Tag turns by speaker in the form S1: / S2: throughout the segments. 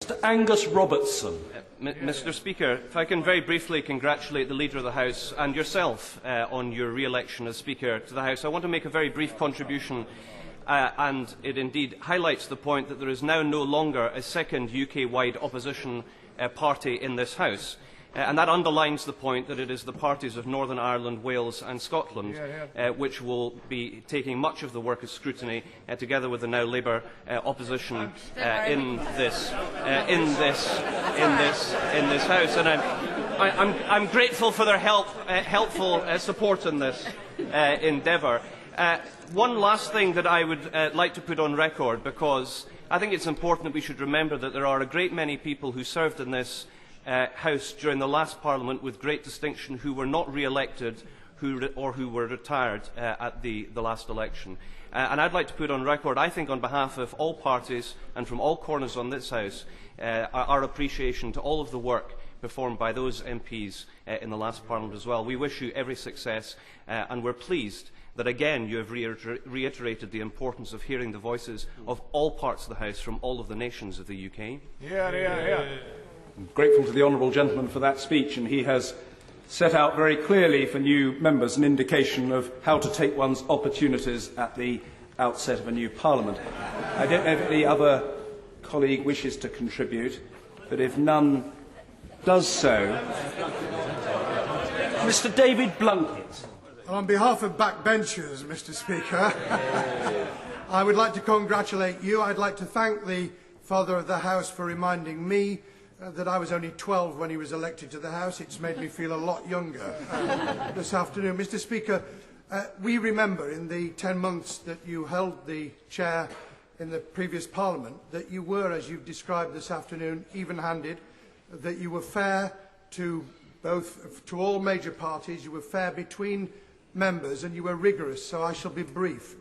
S1: Mr. Angus Robertson.
S2: Mr. Speaker, if I can very briefly congratulate the Leader of the House and yourself on your re-election as Speaker to the House. I want to make a very brief contribution, and it indeed highlights the point that there is now no longer a second UK-wide opposition party in this House. And that underlines the point that it is the parties of Northern Ireland, Wales and Scotland which will be taking much of the work of scrutiny, together with the now Labour opposition in this House. And I'm grateful for their helpful support in this endeavour. One last thing that I would like to put on record, because I think it's important that we should remember that there are a great many people who served in this House during the last Parliament with great distinction who were not re-elected or who were retired at the last election. And I'd like to put on record, I think on behalf of all parties and from all corners on this House, our appreciation to all of the work performed by those MPs in the last Parliament as well. We wish you every success, and we're pleased that again you have reiterated the importance of hearing the voices of all parts of the House from all of the nations of the UK.
S1: I'm grateful to the honourable gentleman for that speech, and he has set out very clearly for new members an indication of how to take one's opportunities at the outset of a new Parliament. I don't know if any other colleague wishes to contribute, but if none does so, Mr. David Blunkett.
S3: On behalf of backbenchers, Mr. Speaker, I would like to congratulate you. I'd like to thank the Father of the House for reminding me that I was only 12 when he was elected to the House. It's made me feel a lot younger this afternoon. Mr. Speaker, we remember in the 10 months that you held the chair in the previous Parliament that you were, as you've described this afternoon, even-handed, that you were fair to all major parties, you were fair between members, and you were rigorous, so I shall be brief.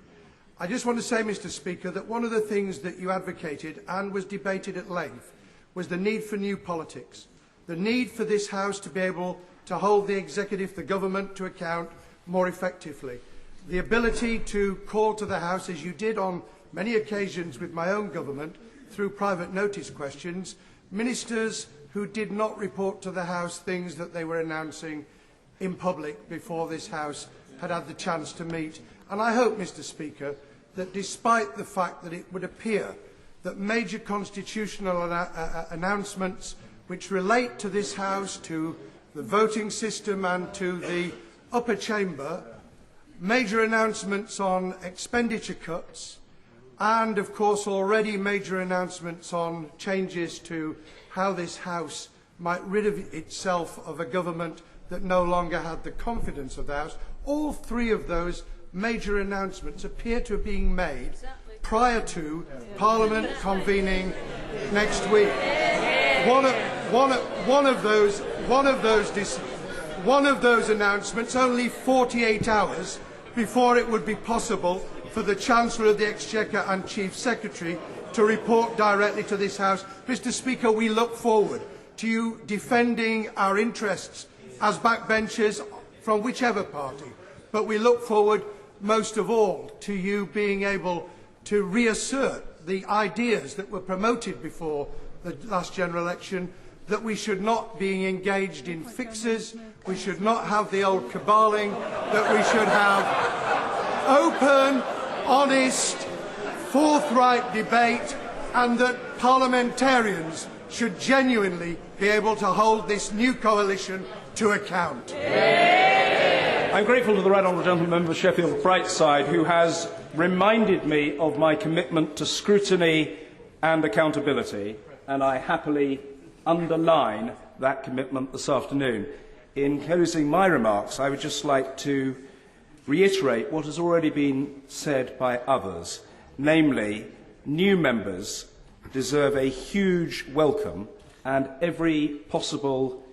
S3: I just want to say, Mr. Speaker, that one of the things that you advocated and was debated at length was the need for new politics, the need for this House to be able to hold the executive, the government, to account more effectively, the ability to call to the House, as you did on many occasions with my own government, through private notice questions, ministers who did not report to the House things that they were announcing in public before this House had had the chance to meet. And I hope, Mr. Speaker, that despite the fact that it would appear that major constitutional announcements which relate to this House, to the voting system and to the upper chamber, major announcements on expenditure cuts, and of course already major announcements on changes to how this House might rid itself of a government that no longer had the confidence of the House, all three of those major announcements appear to have been made prior to Parliament convening next week. One of those announcements only 48 hours before it would be possible for the Chancellor of the Exchequer and Chief Secretary to report directly to this House. Mr. Speaker, we look forward to you defending our interests as backbenchers from whichever party, but we look forward most of all to you being able to reassert the ideas that were promoted before the last general election, that we should not be engaged in fixes, we should not have the old caballing, that we should have open, honest, forthright debate, and that parliamentarians should genuinely be able to hold this new coalition to account.
S1: I'm grateful to the right honourable gentleman member for Sheffield Brightside, who has reminded me of my commitment to scrutiny and accountability, and I happily underline that commitment this afternoon. In closing my remarks, I would just like to reiterate what has already been said by others, namely, new members deserve a huge welcome and every possible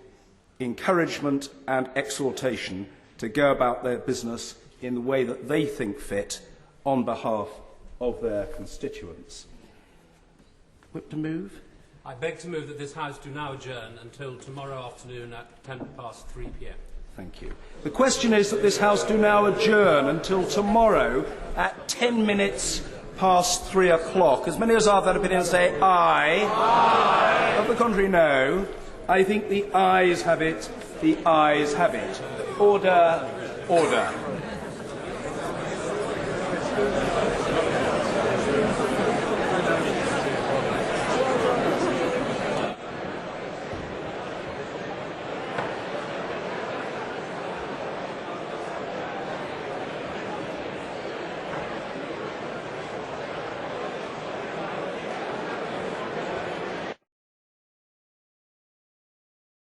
S1: encouragement and exhortation to go about their business in the way that they think fit on behalf of their constituents. Whip to move?
S4: I beg to move that this House do now adjourn until tomorrow afternoon at 3 p.m.
S1: Thank you. The question is that this House do now adjourn until tomorrow at 10 minutes past 3 o'clock. As many as are of that opinion say aye. Aye. contrary, no. I think the ayes have it. The ayes have it. Order. Order.